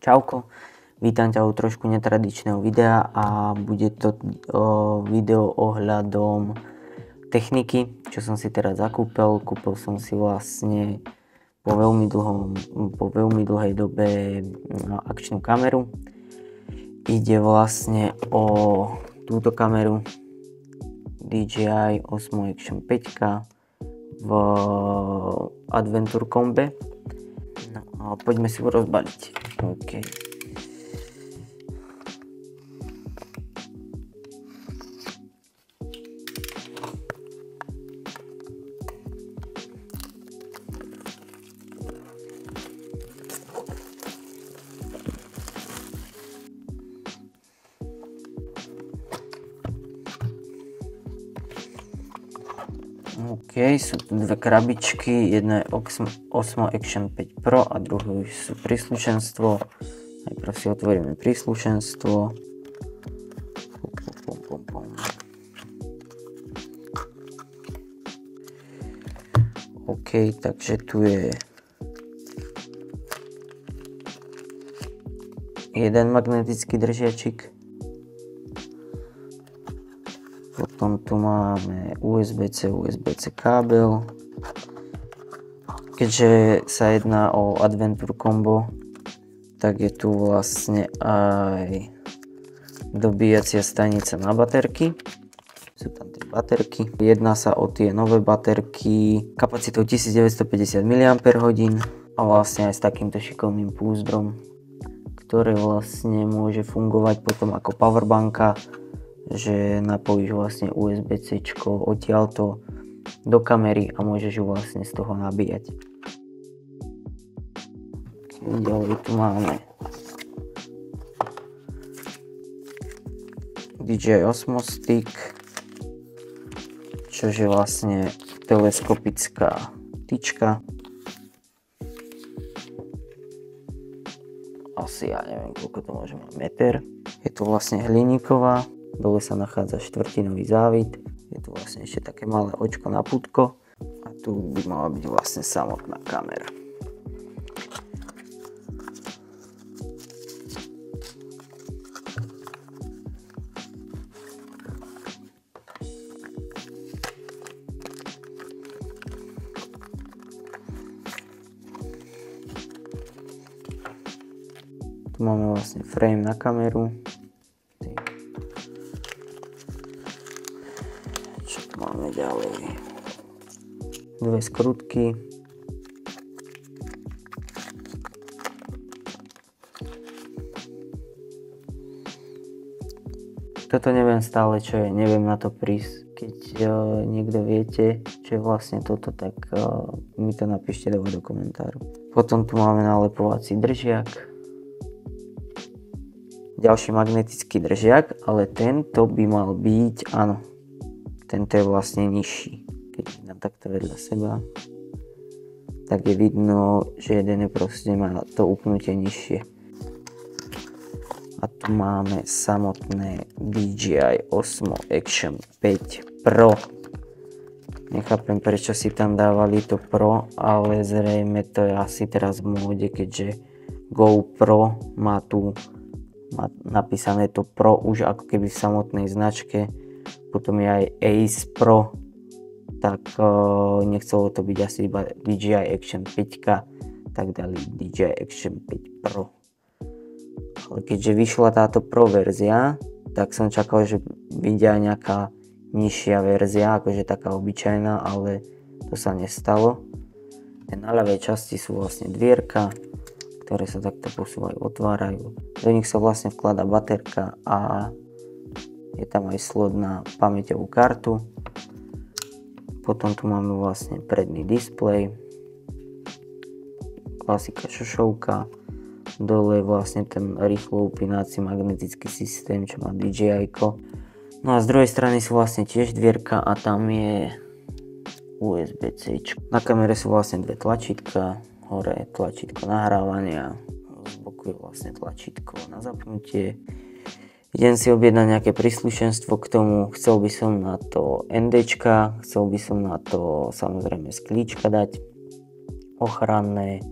Čauko, vítam ťa u trošku netradičného videa a bude to video ohľadom techniky, čo som si teraz zakúpil. Kúpil som si vlastne po veľmi dlhej dobe akčnú kameru. Ide vlastne o túto kameru DJI Osmo Action 5 v Adventure Combe. No a poďme si ho rozbaliť. OK. Sú tu dve krabičky, jedna je Osmo Action 5 Pro a druhú sú príslušenstvo. Najprv si otvoríme príslušenstvo. OK, takže tu je jeden magnetický držiačik. Potom tu máme USB-C kábel. Keďže sa jedná o Adventure Combo, tak je tu vlastne aj dobíjacia stanica na baterky. Sú tam tie baterky. Jedná sa o tie nové baterky kapacitou 1950 mAh a vlastne aj s takýmto šikovným púzdrom, ktoré vlastne môže fungovať potom ako powerbanka, že napojíš vlastne USB-C odtiaľto do kamery a môžeš ju vlastne z toho nabíjať. Ďalej tu máme DJI Osmo Stick, čo je vlastne teleskopická tyčka. Asi ja neviem, koľko to môže mať meter. Je to vlastne hliníková. Dole sa nachádza štvrtinový závit. Je tu vlastne ešte také malé očko na pútko. A tu by mala byť vlastne samotná kamera. Tu máme vlastne frame na kameru. Máme ďalej dve skrutky, toto neviem stále čo je, neviem na to prísť. Keď niekto viete čo je vlastne toto, tak mi to napíšte do komentáru. Potom tu máme nalepovací držiak, ďalší magnetický držiak, ale tento by mal byť, áno, tento je vlastne nižší. Keď dám takto vedľa seba, tak je vidno, že jeden je proste má to upnutie nižšie. A tu máme samotné DJI Osmo Action 5 Pro. Nechápem, prečo si tam dávali to Pro, ale zrejme to je asi teraz v móde, keďže GoPro má napísané to Pro už ako keby v samotnej značke. Potom je aj Ace Pro, tak nechcelo to byť asi iba DJI Action 5, tak dali DJI Action 5 Pro. Ale keďže vyšla táto Pro verzia, tak som čakal, že vyjde aj nejaká nižšia verzia, akože taká obyčajná, ale to sa nestalo. Na ľavej časti sú vlastne dvierka, ktoré sa takto posúvajú, otvárajú. Do nich sa vlastne vkladá baterka a je tam aj slot na pamäťovú kartu. Potom tu máme vlastne predný displej. Klasika šošovka. Dole je vlastne ten rýchlo upínací magnetický systém, čo má DJI. No a z druhej strany sú vlastne tiež dvierka a tam je USB-C. Na kamere sú vlastne dve tlačítka. Hore je tlačítko nahrávania. Z boku je vlastne tlačítko na zapnutie. Idem si objednať nejaké príslušenstvo k tomu, chcel by som na to NDčka, chcel by som na to samozrejme sklíčka dať ochranné,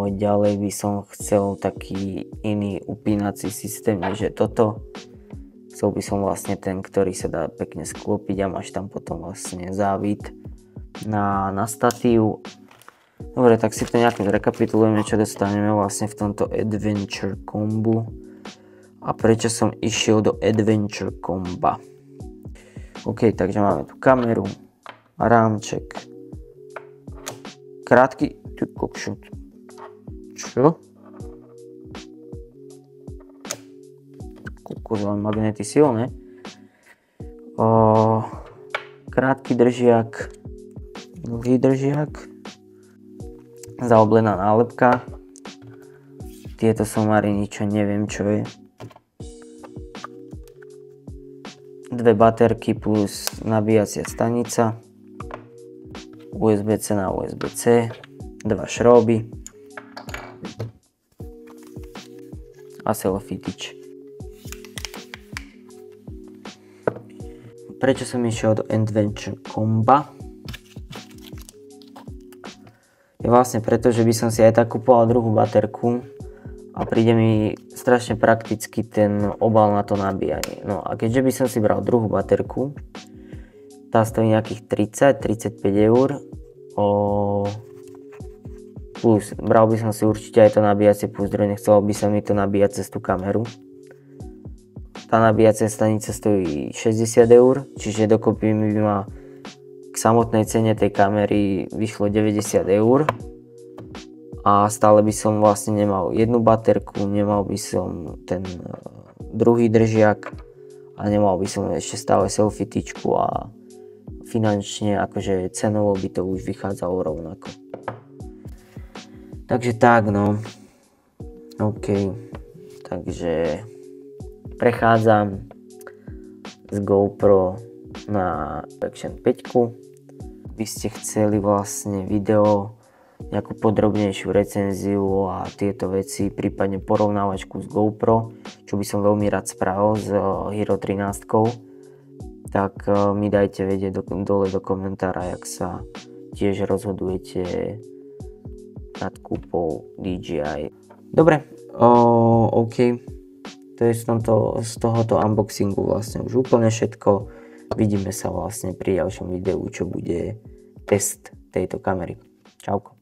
Ďalej by som chcel taký iný upínací systém, než je toto. Chcel by som vlastne ten, ktorý sa dá pekne sklopiť a máš tam potom vlastne závit na statív. Dobre, tak si to nejak zrekapitulujeme, čo dostaneme vlastne v tomto Adventure kombu a prečo som išiel do Adventure komba. OK, takže máme tu kameru, rámček, krátky, čo? Kokos, magnety silné. Krátky držiak, dlhý držiak, zaoblená nálepka. Tieto somary ničo neviem čo je. Dve baterky plus nabíjacia stanica. USB-C na USB-C. Dva šroby. A selfie tyč. Prečo som išiel do Adventure komba? Je vlastne preto, že by som si aj tak kupoval druhú baterku a príde mi strašne prakticky ten obal na to nabíjanie. No a keďže by som si bral druhú baterku, tá stojí nejakých 30-35 eur, plus bral by som si určite aj to nabíjacie púzdro, nechcelo by sa mi to nabíjať cez tú kameru. Tá nabíjacia stanica stojí 60 eur, čiže dokopy by ma k samotnej cene tej kamery vyšlo 90 eur. A stále by som vlastne nemal jednu baterku, nemal by som ten druhý držiak a nemal by som ešte stále selfie tyčku a finančne akože cenovo by to už vychádzalo rovnako. Takže tak no, OK, takže prechádzam z GoPro na Action 5. Vy ste chceli vlastne video, nejakú podrobnejšiu recenziu a tieto veci, prípadne porovnávačku s GoPro, čo by som veľmi rád spravil s Hero 13, tak mi dajte vedieť dole do komentára, jak sa tiež rozhodujete nad kúpou DJI. Dobre, OK. To je z tohoto unboxingu vlastne už úplne všetko. Vidíme sa vlastne pri ďalšom videu, čo bude test tejto kamery. Čauko.